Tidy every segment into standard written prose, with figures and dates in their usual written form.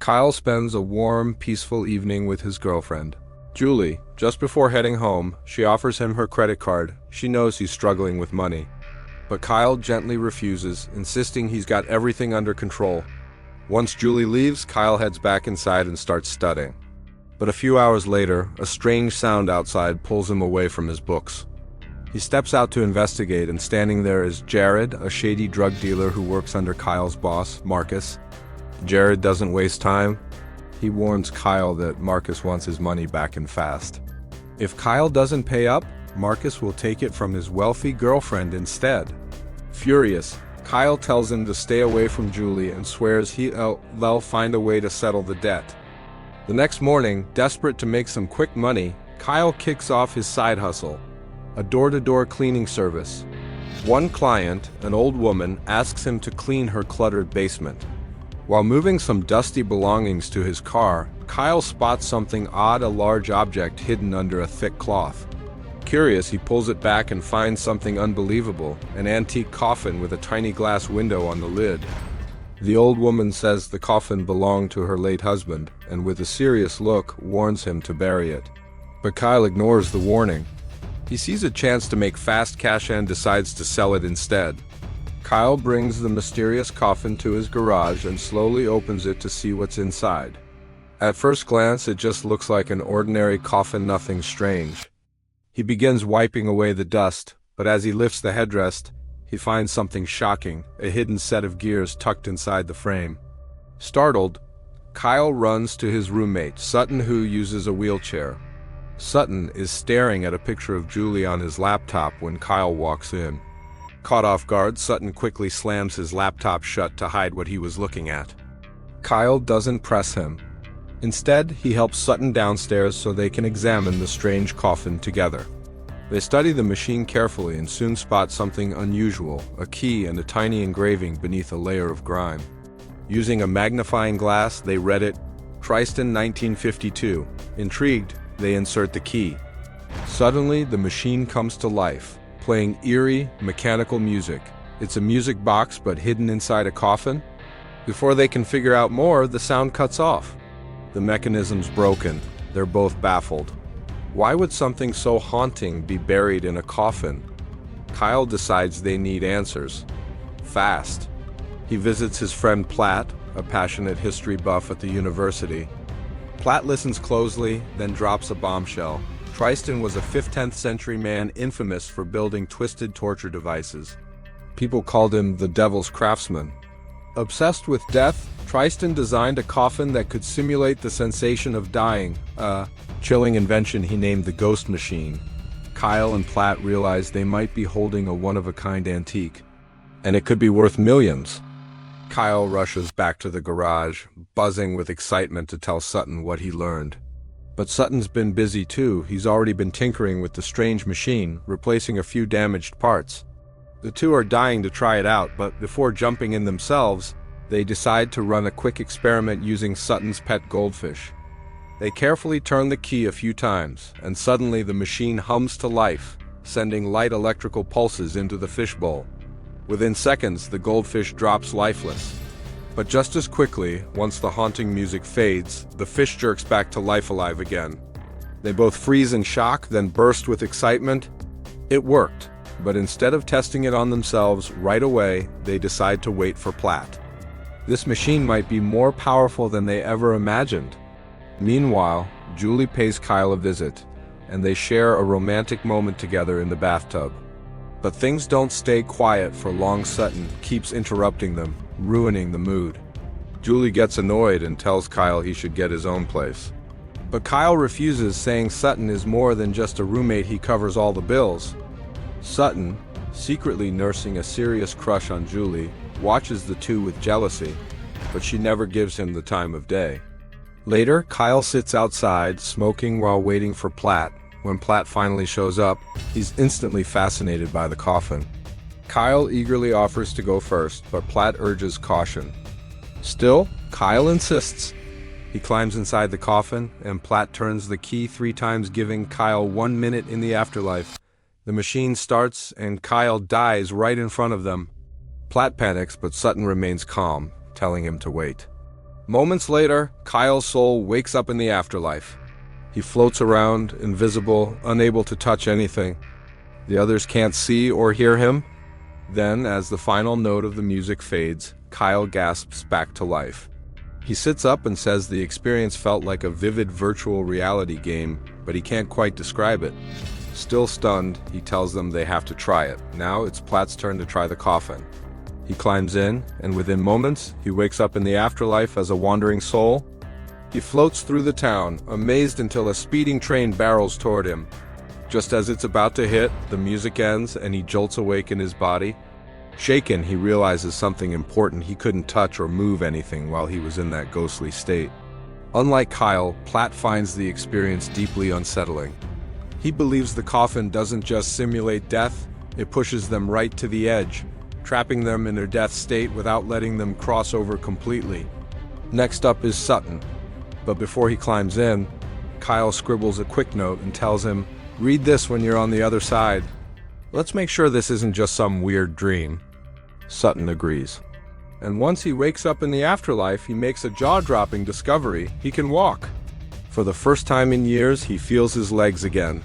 Kyle spends a warm, peaceful evening with his girlfriend, Julie. Just before heading home, she offers him her credit card. She knows he's struggling with money. But Kyle gently refuses, insisting he's got everything under control. Once Julie leaves, Kyle heads back inside and starts studying. But a few hours later, a strange sound outside pulls him away from his books. He steps out to investigate, and standing there is Jared, a shady drug dealer who works under Kyle's boss, Marcus. Jared doesn't waste time. He warns Kyle that Marcus wants his money back and fast. If Kyle doesn't pay up, Marcus will take it from his wealthy girlfriend instead. Furious, Kyle tells him to stay away from Julie and swears they'll find a way to settle the debt. The next morning, desperate to make some quick money, Kyle kicks off his side hustle, a door-to-door cleaning service. One client, an old woman, asks him to clean her cluttered basement. While moving some dusty belongings to his car, Kyle spots something odd, a large object hidden under a thick cloth. Curious, he pulls it back and finds something unbelievable, an antique coffin with a tiny glass window on the lid. The old woman says the coffin belonged to her late husband, and with a serious look, warns him to bury it. But Kyle ignores the warning. He sees a chance to make fast cash and decides to sell it instead. Kyle brings the mysterious coffin to his garage and slowly opens it to see what's inside. At first glance, it just looks like an ordinary coffin, nothing strange. He begins wiping away the dust, but as he lifts the headrest, he finds something shocking, a hidden set of gears tucked inside the frame. Startled, Kyle runs to his roommate, Sutton, who uses a wheelchair. Sutton is staring at a picture of Julie on his laptop when Kyle walks in. Caught off guard, Sutton quickly slams his laptop shut to hide what he was looking at. Kyle doesn't press him. Instead, he helps Sutton downstairs so they can examine the strange coffin together. They study the machine carefully and soon spot something unusual, a key and a tiny engraving beneath a layer of grime. Using a magnifying glass, they read it, Tristan 1952. Intrigued, they insert the key. Suddenly, the machine comes to life, playing eerie, mechanical music. It's a music box but hidden inside a coffin. Before they can figure out more, the sound cuts off. The mechanism's broken. They're both baffled. Why would something so haunting be buried in a coffin? Kyle decides they need answers. Fast. He visits his friend Platt, a passionate history buff at the university. Platt listens closely, then drops a bombshell. Tristan was a 5th-10th century man infamous for building twisted torture devices. People called him the Devil's Craftsman. Obsessed with death, Tristan designed a coffin that could simulate the sensation of dying, a chilling invention he named the Ghost Machine. Kyle and Platt realize they might be holding a one-of-a-kind antique, and it could be worth millions. Kyle rushes back to the garage, buzzing with excitement to tell Sutton what he learned. But Sutton's been busy too. He's already been tinkering with the strange machine, replacing a few damaged parts. The two are dying to try it out, but before jumping in themselves, they decide to run a quick experiment using Sutton's pet goldfish. They carefully turn the key a few times, and suddenly the machine hums to life, sending light electrical pulses into the fishbowl. Within seconds, the goldfish drops lifeless. But just as quickly, once the haunting music fades, the fish jerks back to life, alive again. They both freeze in shock, then burst with excitement. It worked, but instead of testing it on themselves right away, they decide to wait for Platt. This machine might be more powerful than they ever imagined. Meanwhile, Julie pays Kyle a visit, and they share a romantic moment together in the bathtub. But things don't stay quiet for long. Sutton keeps interrupting them, ruining the mood. Julie gets annoyed and tells Kyle he should get his own place. But Kyle refuses, saying Sutton is more than just a roommate, he covers all the bills. Sutton, secretly nursing a serious crush on Julie, watches the two with jealousy, but she never gives him the time of day. Later, Kyle sits outside, smoking while waiting for Platt. When Platt finally shows up, he's instantly fascinated by the coffin. Kyle eagerly offers to go first, but Platt urges caution. Still, Kyle insists. He climbs inside the coffin, and Platt turns the key 3 times, giving Kyle 1 minute in the afterlife. The machine starts, and Kyle dies right in front of them. Platt panics, but Sutton remains calm, telling him to wait. Moments later, Kyle's soul wakes up in the afterlife. He floats around, invisible, unable to touch anything. The others can't see or hear him. Then, as the final note of the music fades, Kyle gasps back to life. He sits up and says the experience felt like a vivid virtual reality game, but he can't quite describe it. Still stunned, he tells them they have to try it. Now it's Platt's turn to try the coffin. He climbs in, and within moments, he wakes up in the afterlife as a wandering soul. He floats through the town, amazed until a speeding train barrels toward him. Just as it's about to hit, the music ends and he jolts awake in his body. Shaken, he realizes something important: he couldn't touch or move anything while he was in that ghostly state. Unlike Kyle, Platt finds the experience deeply unsettling. He believes the coffin doesn't just simulate death, it pushes them right to the edge, trapping them in their death state without letting them cross over completely. Next up is Sutton. But before he climbs in, Kyle scribbles a quick note and tells him, "Read this when you're on the other side. Let's make sure this isn't just some weird dream." Sutton agrees. And once he wakes up in the afterlife, he makes a jaw-dropping discovery: he can walk. For the first time in years, he feels his legs again.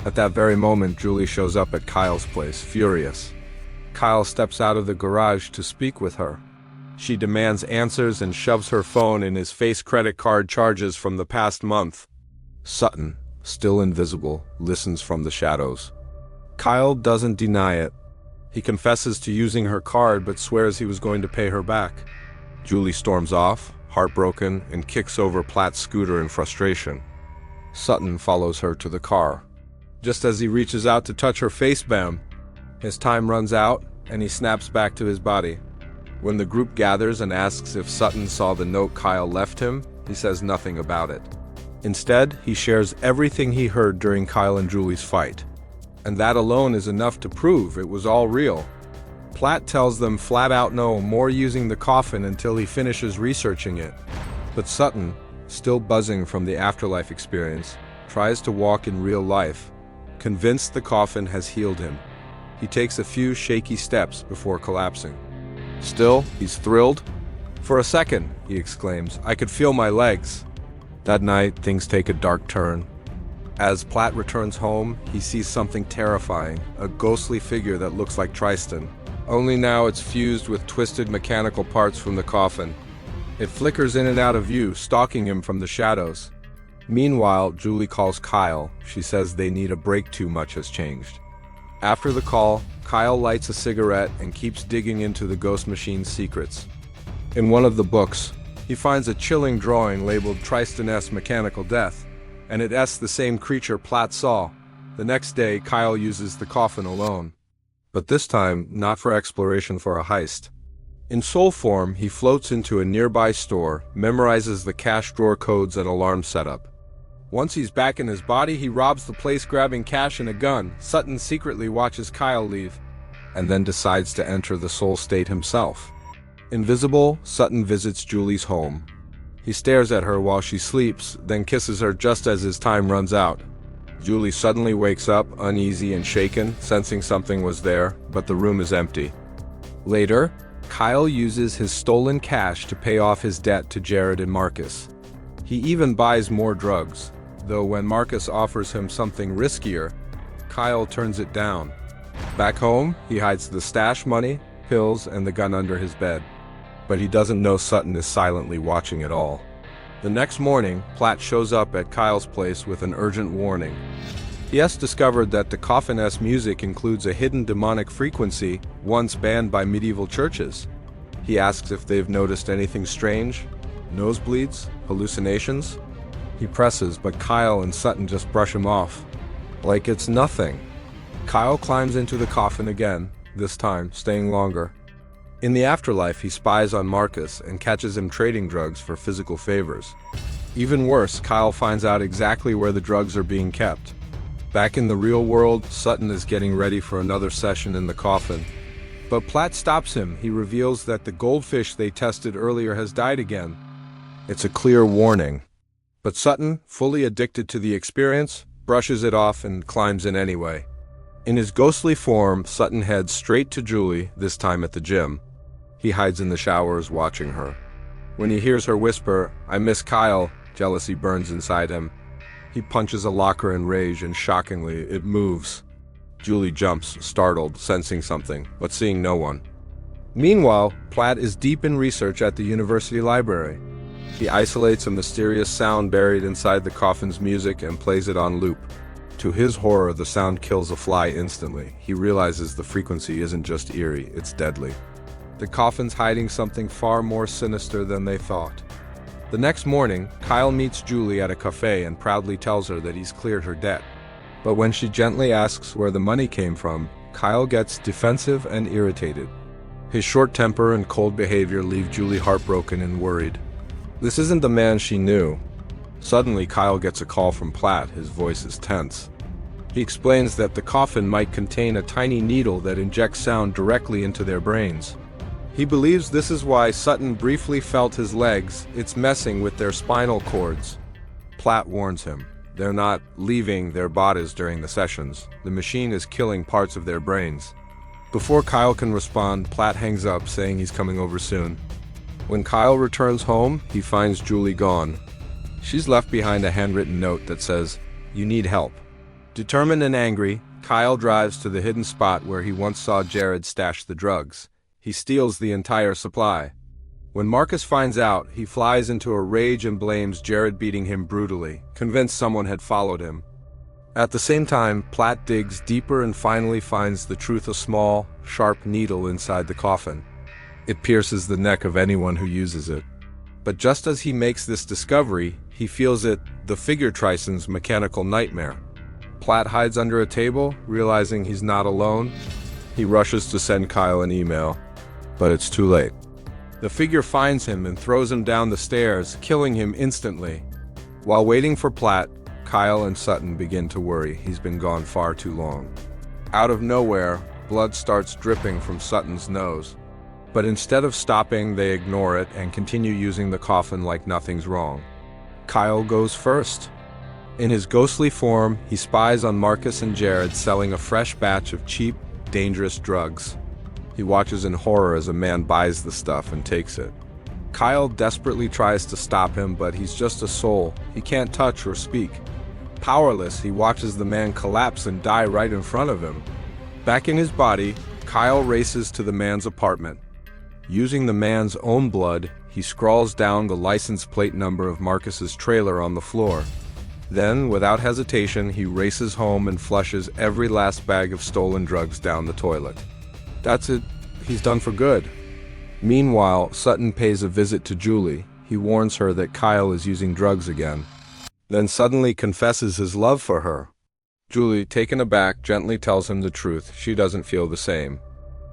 At that very moment, Julie shows up at Kyle's place, furious. Kyle steps out of the garage to speak with her. She demands answers and shoves her phone in his face. Credit card charges from the past month. Sutton, still invisible, listens from the shadows. Kyle doesn't deny it. He confesses to using her card but swears he was going to pay her back. Julie storms off, heartbroken, and kicks over Platt's scooter in frustration. Sutton follows her to the car. Just as he reaches out to touch her face, bam! His time runs out, and he snaps back to his body. When the group gathers and asks if Sutton saw the note Kyle left him, he says nothing about it. Instead, he shares everything he heard during Kyle and Julie's fight. And that alone is enough to prove it was all real. Platt tells them flat out no more using the coffin until he finishes researching it. But Sutton, still buzzing from the afterlife experience, tries to walk in real life, convinced the coffin has healed him. He takes a few shaky steps before collapsing. Still, he's thrilled. "For a second," he exclaims, "I could feel my legs." That night, things take a dark turn. As Platt returns home, he sees something terrifying, a ghostly figure that looks like Tristan. Only now it's fused with twisted mechanical parts from the coffin. It flickers in and out of view, stalking him from the shadows. Meanwhile, Julie calls Kyle. She says they need a break, too much has changed. After the call, Kyle lights a cigarette and keeps digging into the ghost machine's secrets. In one of the books, he finds a chilling drawing labeled Tristan-esque mechanical death, and it asks the same creature Platt saw. The next day, Kyle uses the coffin alone. But this time, not for exploration for a heist. In soul form, he floats into a nearby store, memorizes the cash drawer codes and alarm setup. Once he's back in his body, he robs the place, grabbing cash and a gun. Sutton secretly watches Kyle leave, and then decides to enter the soul state himself. Invisible, Sutton visits Julie's home. He stares at her while she sleeps, then kisses her just as his time runs out. Julie suddenly wakes up, uneasy and shaken, sensing something was there, but the room is empty. Later, Kyle uses his stolen cash to pay off his debt to Jared and Marcus. He even buys more drugs, though when Marcus offers him something riskier, Kyle turns it down. Back home, he hides the stash money, pills, and the gun under his bed. But he doesn't know Sutton is silently watching it all. The next morning, Platt shows up at Kyle's place with an urgent warning. He has discovered that the coffin-esque music includes a hidden demonic frequency once banned by medieval churches. He asks if they've noticed anything strange, nosebleeds, hallucinations. He presses, but Kyle and Sutton just brush him off, like it's nothing. Kyle climbs into the coffin again, this time staying longer. In the afterlife, he spies on Marcus and catches him trading drugs for physical favors. Even worse, Kyle finds out exactly where the drugs are being kept. Back in the real world, Sutton is getting ready for another session in the coffin. But Platt stops him. He reveals that the goldfish they tested earlier has died again. It's a clear warning. But Sutton, fully addicted to the experience, brushes it off and climbs in anyway. In his ghostly form, Sutton heads straight to Julie, this time at the gym. He hides in the showers, watching her. When he hears her whisper, "I miss Kyle," jealousy burns inside him. He punches a locker in rage, and shockingly, it moves. Julie jumps, startled, sensing something, but seeing no one. Meanwhile, Platt is deep in research at the university library. He isolates a mysterious sound buried inside the coffin's music and plays it on loop. To his horror, the sound kills a fly instantly. He realizes the frequency isn't just eerie, it's deadly. The coffin's hiding something far more sinister than they thought. The next morning, Kyle meets Julie at a cafe and proudly tells her that he's cleared her debt. But when she gently asks where the money came from, Kyle gets defensive and irritated. His short temper and cold behavior leave Julie heartbroken and worried. This isn't the man she knew. Suddenly, Kyle gets a call from Platt. His voice is tense. He explains that the coffin might contain a tiny needle that injects sound directly into their brains. He believes this is why Sutton briefly felt his legs. It's messing with their spinal cords. Platt warns him. They're not leaving their bodies during the sessions. The machine is killing parts of their brains. Before Kyle can respond, Platt hangs up, saying he's coming over soon. When Kyle returns home, he finds Julie gone. She's left behind a handwritten note that says, "You need help." Determined and angry, Kyle drives to the hidden spot where he once saw Jared stash the drugs. He steals the entire supply. When Marcus finds out, he flies into a rage and blames Jared, beating him brutally, convinced someone had followed him. At the same time, Platt digs deeper and finally finds the truth: a small, sharp needle inside the coffin. It pierces the neck of anyone who uses it. But just as he makes this discovery, he feels it, the figure Trison's mechanical nightmare. Platt hides under a table, realizing he's not alone. He rushes to send Kyle an email, but it's too late. The figure finds him and throws him down the stairs, killing him instantly. While waiting for Platt, Kyle and Sutton begin to worry. He's been gone far too long. Out of nowhere, blood starts dripping from Sutton's nose. But instead of stopping, they ignore it and continue using the coffin like nothing's wrong. Kyle goes first. In his ghostly form, he spies on Marcus and Jared selling a fresh batch of cheap, dangerous drugs. He watches in horror as a man buys the stuff and takes it. Kyle desperately tries to stop him, but he's just a soul. He can't touch or speak. Powerless, he watches the man collapse and die right in front of him. Back in his body, Kyle races to the man's apartment. Using the man's own blood, he scrawls down the license plate number of Marcus's trailer on the floor. Then, without hesitation, he races home and flushes every last bag of stolen drugs down the toilet. That's it. He's done for good. Meanwhile, Sutton pays a visit to Julie. He warns her that Kyle is using drugs again, then suddenly confesses his love for her. Julie, taken aback, gently tells him the truth. She doesn't feel the same.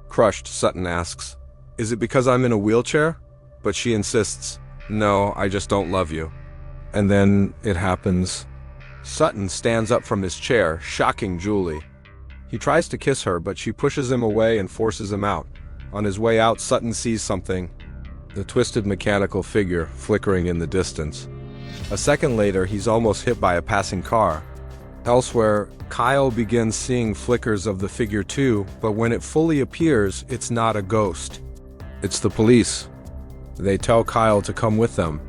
Crushed, Sutton asks, "Is it because I'm in a wheelchair?" But she insists, "No, I just don't love you." And then it happens. Sutton stands up from his chair, shocking Julie. He tries to kiss her, but she pushes him away and forces him out. On his way out, Sutton sees something: the twisted mechanical figure flickering in the distance. A second later, he's almost hit by a passing car. Elsewhere, Kyle begins seeing flickers of the figure too, but when it fully appears, it's not a ghost. It's the police. They tell Kyle to come with them.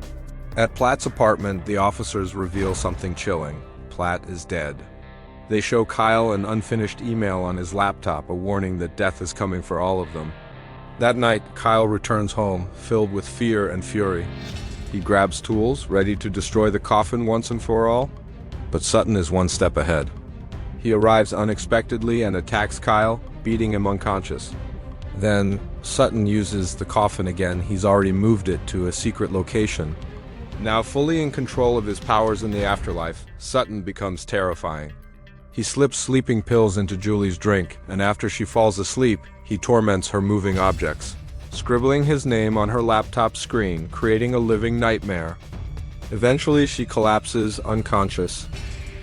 At Platt's apartment, the officers reveal something chilling. Platt is dead. They show Kyle an unfinished email on his laptop, a warning that death is coming for all of them. That night, Kyle returns home, filled with fear and fury. He grabs tools, ready to destroy the coffin once and for all. But Sutton is one step ahead. He arrives unexpectedly and attacks Kyle, beating him unconscious. Then, Sutton uses the coffin again. He's already moved it to a secret location. Now fully in control of his powers in the afterlife, Sutton becomes terrifying. He slips sleeping pills into Julie's drink, and after she falls asleep, he torments her moving objects, scribbling his name on her laptop screen, creating a living nightmare. Eventually, she collapses unconscious.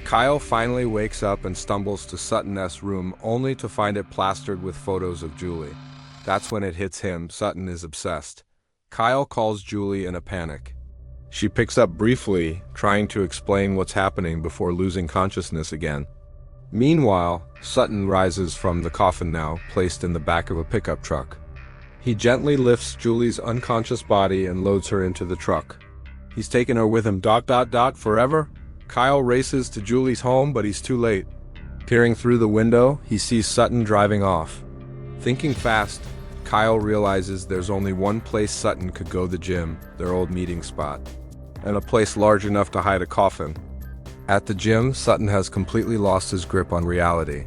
Kyle finally wakes up and stumbles to Sutton's room, only to find it plastered with photos of Julie. That's when it hits him. Sutton is obsessed. Kyle calls Julie in a panic. She picks up briefly, trying to explain what's happening before losing consciousness again. Meanwhile, Sutton rises from the coffin now, placed in the back of a pickup truck. He gently lifts Julie's unconscious body and loads her into the truck. He's taken her with him ... forever? Kyle races to Julie's home, but he's too late. Peering through the window, he sees Sutton driving off. Thinking fast, Kyle realizes there's only one place Sutton could go: the gym, their old meeting spot, and a place large enough to hide a coffin. At the gym, Sutton has completely lost his grip on reality.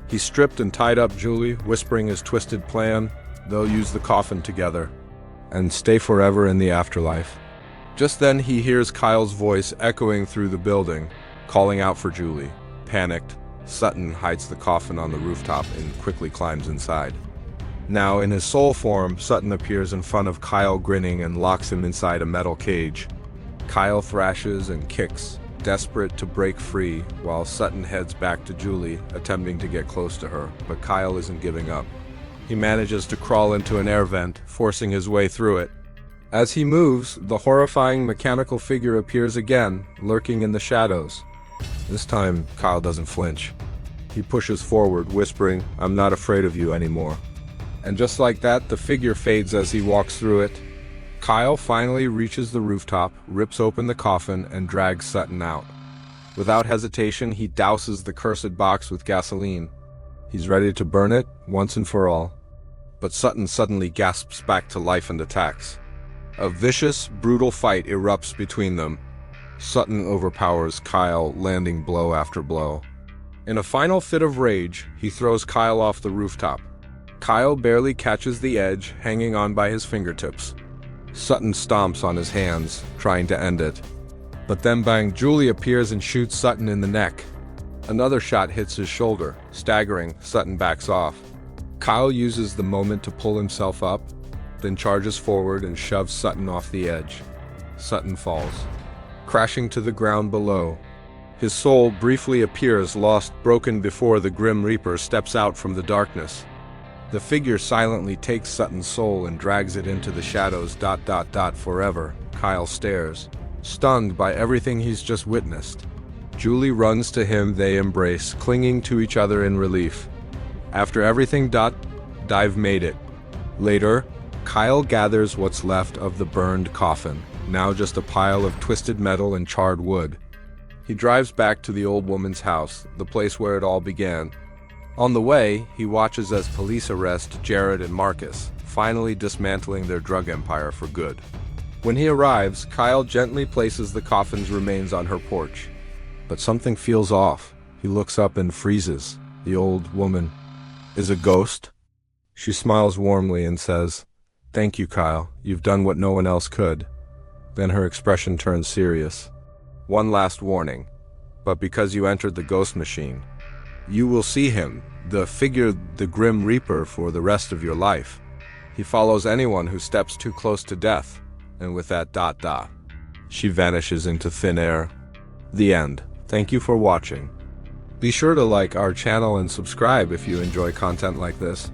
He stripped and tied up Julie, whispering his twisted plan: they'll use the coffin together and stay forever in the afterlife. Just then he hears Kyle's voice echoing through the building, calling out for Julie. Panicked, Sutton hides the coffin on the rooftop and quickly climbs inside. Now, in his soul form, Sutton appears in front of Kyle, grinning, and locks him inside a metal cage. Kyle thrashes and kicks, desperate to break free, while Sutton heads back to Julie, attempting to get close to her, but Kyle isn't giving up. He manages to crawl into an air vent, forcing his way through it. As he moves, the horrifying mechanical figure appears again, lurking in the shadows. This time, Kyle doesn't flinch. He pushes forward, whispering, "I'm not afraid of you anymore." And just like that, the figure fades as he walks through it. Kyle finally reaches the rooftop, rips open the coffin, and drags Sutton out. Without hesitation, he douses the cursed box with gasoline. He's ready to burn it, once and for all. But Sutton suddenly gasps back to life and attacks. A vicious, brutal fight erupts between them. Sutton overpowers Kyle, landing blow after blow. In a final fit of rage, he throws Kyle off the rooftop. Kyle barely catches the edge, hanging on by his fingertips. Sutton stomps on his hands, trying to end it. But then bang, Julie appears and shoots Sutton in the neck. Another shot hits his shoulder. Staggering, Sutton backs off. Kyle uses the moment to pull himself up, then charges forward and shoves Sutton off the edge. Sutton falls, crashing to the ground below. His soul briefly appears lost, broken, before the Grim Reaper steps out from the darkness. The figure silently takes Sutton's soul and drags it into the shadows ... forever. Kyle stares, stunned by everything he's just witnessed. Julie runs to him, they embrace, clinging to each other in relief. After everything ... Dive made it. Later, Kyle gathers what's left of the burned coffin, now just a pile of twisted metal and charred wood. He drives back to the old woman's house, the place where it all began. On the way, he watches as police arrest Jared and Marcus, finally dismantling their drug empire for good. When he arrives, Kyle gently places the coffin's remains on her porch. But something feels off. He looks up and freezes. The old woman is a ghost. She smiles warmly and says, "Thank you, Kyle. You've done what no one else could." Then her expression turns serious. "One last warning. But because you entered the ghost machine, you will see him, the figure, the Grim Reaper, for the rest of your life. He follows anyone who steps too close to death." And with that ... she vanishes into thin air. The end. Thank you for watching. Be sure to like our channel and subscribe if you enjoy content like this.